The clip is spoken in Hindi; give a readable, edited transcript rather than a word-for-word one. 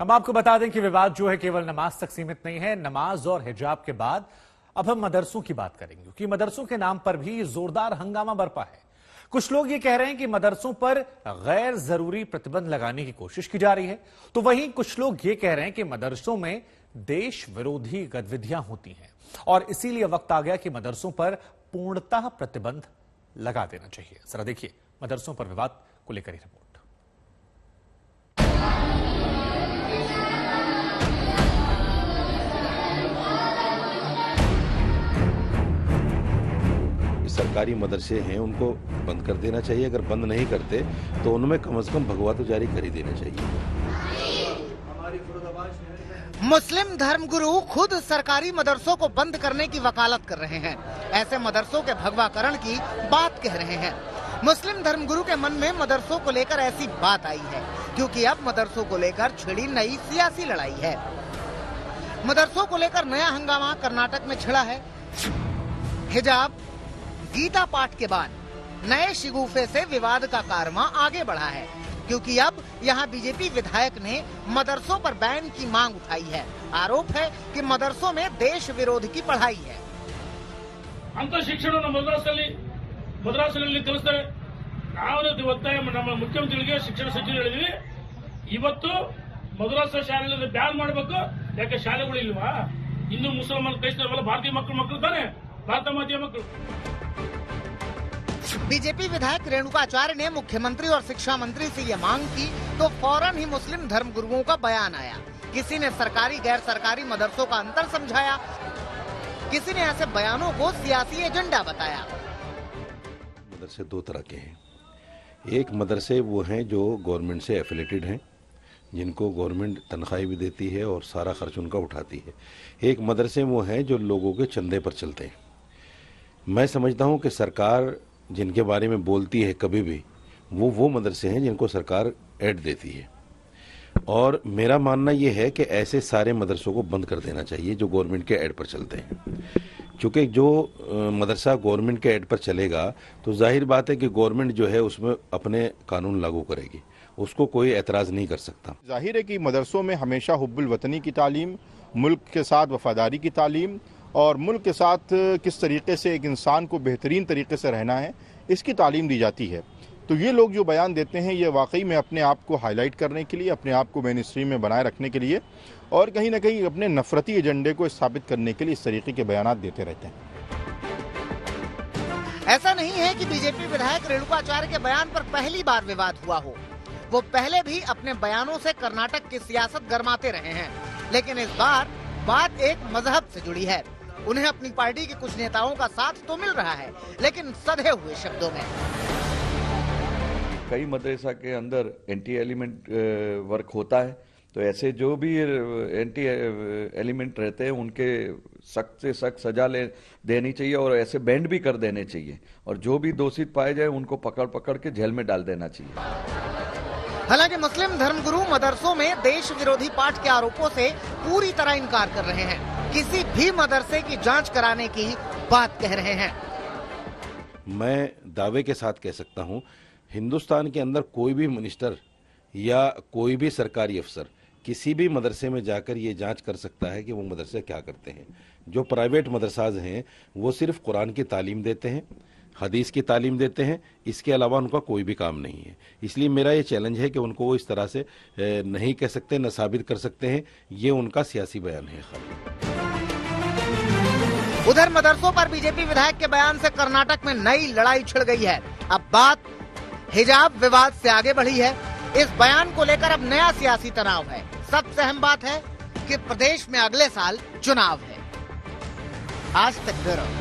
हम आपको बता दें कि विवाद जो है केवल नमाज तक सीमित नहीं है। नमाज और हिजाब के बाद अब हम मदरसों की बात करेंगे, क्योंकि मदरसों के नाम पर भी जोरदार हंगामा बरपा है। कुछ लोग ये कह रहे हैं कि मदरसों पर गैर जरूरी प्रतिबंध लगाने की कोशिश की जा रही है, तो वहीं कुछ लोग ये कह रहे हैं कि मदरसों में देश विरोधी गतिविधियां होती हैं और इसीलिए वक्त आ गया कि मदरसों पर पूर्णतः प्रतिबंध लगा देना चाहिए। जरा देखिए मदरसों पर विवाद को लेकर रिपोर्ट। सरकारी मदरसे हैं उनको बंद कर देना चाहिए। अगर बंद नहीं करते तो उनमें कम से कम भगवा तो जारी कर ही देना चाहिए। मुस्लिम धर्मगुरु खुद सरकारी मदरसों को बंद करने की वकालत कर रहे हैं। ऐसे मदरसों के भगवाकरण की बात कह रहे हैं। मुस्लिम धर्मगुरु के मन में मदरसों को लेकर ऐसी बात आई है क्योंकि अब मदरसों को लेकर छिड़ी नई सियासी लड़ाई है। मदरसों को लेकर नया हंगामा कर्नाटक में छिड़ा है। हिजाब, गीता पाठ के बाद नए शिगुफे से विवाद का कारवां आगे बढ़ा है, क्योंकि अब यहां बीजेपी विधायक ने मदरसों पर बैन की मांग उठाई है। आरोप है कि मदरसों में देश विरोध की पढ़ाई है। ಅಂತ ಶಿಕ್ಷಣವನ್ನು ಮದ್ರಾಸಲ್ಲಿ ಕಲಿಸ್ತಾರೆ. ನಾವು ಒತ್ತಾಯ ನಮ್ಮ ಮುಖ್ಯಮಂತ್ರಿಗಳಿಗೆ ಶಿಕ್ಷಣ ಸಚಿವರು ಹೇಳಿದ್ವಿ, ಇವತ್ತು ಮದ್ರಾಸ ಶಾಲೆಗಳನ್ನು ಬ್ಯಾನ್ ಮಾಡಬೇಕು. ಯಾಕೆ ಶಾಲೆಗಳು ಇಲ್ವಾ? ಇನ್ನು ಮುಸಲ್ಮಾನ್ ಕ್ರೈಸ್ತರಲ್ಲ, ಭಾರತೀಯ ಮಕ್ಕಳು ತಾನೆ, ಭಾರತ ಮಾತೆಯ ಮಕ್ಕಳು. बीजेपी विधायक रेणुकाचार्य ने मुख्यमंत्री और शिक्षा मंत्री से ये मांग की तो फौरन ही मुस्लिम धर्मगुरुओं का बयान आया। किसी ने सरकारी गैर सरकारी मदरसों का अंतर समझाया, किसी ने ऐसे बयानों को सियासी एजेंडा बताया। मदरसे दो तरह के हैं। एक मदरसे वो हैं जो गवर्नमेंट से एफिलेटेड हैं, जिनको गवर्नमेंट तनख्वाही भी देती है और सारा खर्च उनका उठाती है। एक मदरसे वो हैं जो लोगों के चंदे पर चलते हैं। मैं समझता हूँ कि सरकार जिनके बारे में बोलती है कभी भी, वो मदरसे हैं जिनको सरकार ऐड देती है। और मेरा मानना ये है कि ऐसे सारे मदरसों को बंद कर देना चाहिए जो गवर्नमेंट के ऐड पर चलते हैं। क्योंकि जो मदरसा गवर्नमेंट के ऐड पर चलेगा तो जाहिर बात है कि गवर्नमेंट जो है उसमें अपने कानून लागू करेगी, उसको कोई एतराज़ नहीं कर सकता। जाहिर है कि मदरसों में हमेशा हुब्बुल वतनी की तालीम, मुल्क के साथ वफादारी की तालीम और मुल्क के साथ किस तरीके से एक इंसान को बेहतरीन तरीके से रहना है, इसकी तालीम दी जाती है। तो ये लोग जो बयान देते हैं ये वाकई में अपने आप को हाईलाइट करने के लिए, अपने आप को मेन स्ट्रीम में बनाए रखने के लिए और कहीं ना कहीं अपने नफरती एजेंडे को स्थापित करने के लिए इस तरीके के बयान देते रहते हैं। ऐसा नहीं है कि बीजेपी विधायक रेणुकाचार्य के बयान पर पहली बार विवाद हुआ हो। वो पहले भी अपने बयानों से कर्नाटक की सियासत गरमाते रहे हैं, लेकिन इस बार बात एक मजहब से जुड़ी है। उन्हें अपनी पार्टी के कुछ नेताओं का साथ तो मिल रहा है, लेकिन सधे हुए शब्दों में। कई मदरसा के अंदर एंटी एलिमेंट वर्क होता है, तो ऐसे जो भी एंटी एलिमेंट रहते हैं उनके सख्त से सख्त सजा देनी चाहिए और ऐसे बैंड भी कर देने चाहिए, और जो भी दोषी पाए जाए उनको पकड़ के जेल में डाल देना चाहिए। हालांकि मुस्लिम धर्मगुरु मदरसों में देश विरोधी पाठ के आरोपों से पूरी तरह इनकार कर रहे हैं। किसी भी मदरसे की जांच कराने की बात कह रहे हैं। मैं दावे के साथ कह सकता हूं, हिंदुस्तान के अंदर कोई भी मिनिस्टर या कोई भी सरकारी अफसर किसी भी मदरसे में जाकर ये जांच कर सकता है कि वो मदरसे क्या करते हैं। जो प्राइवेट मदरसाज हैं वो सिर्फ कुरान की तालीम देते हैं, हदीस की तालीम देते हैं, इसके अलावा उनका कोई भी काम नहीं है। इसलिए मेरा ये चैलेंज है कि उनको वो इस तरह से नहीं कह सकते, न साबित कर सकते हैं। ये उनका सियासी बयान है। उधर मदरसों पर बीजेपी विधायक के बयान से कर्नाटक में नई लड़ाई छिड़ गई है। अब बात हिजाब विवाद से आगे बढ़ी है। इस बयान को लेकर अब नया सियासी तनाव है। सबसे अहम बात है कि प्रदेश में अगले साल चुनाव है। आज तक ब्यूरो।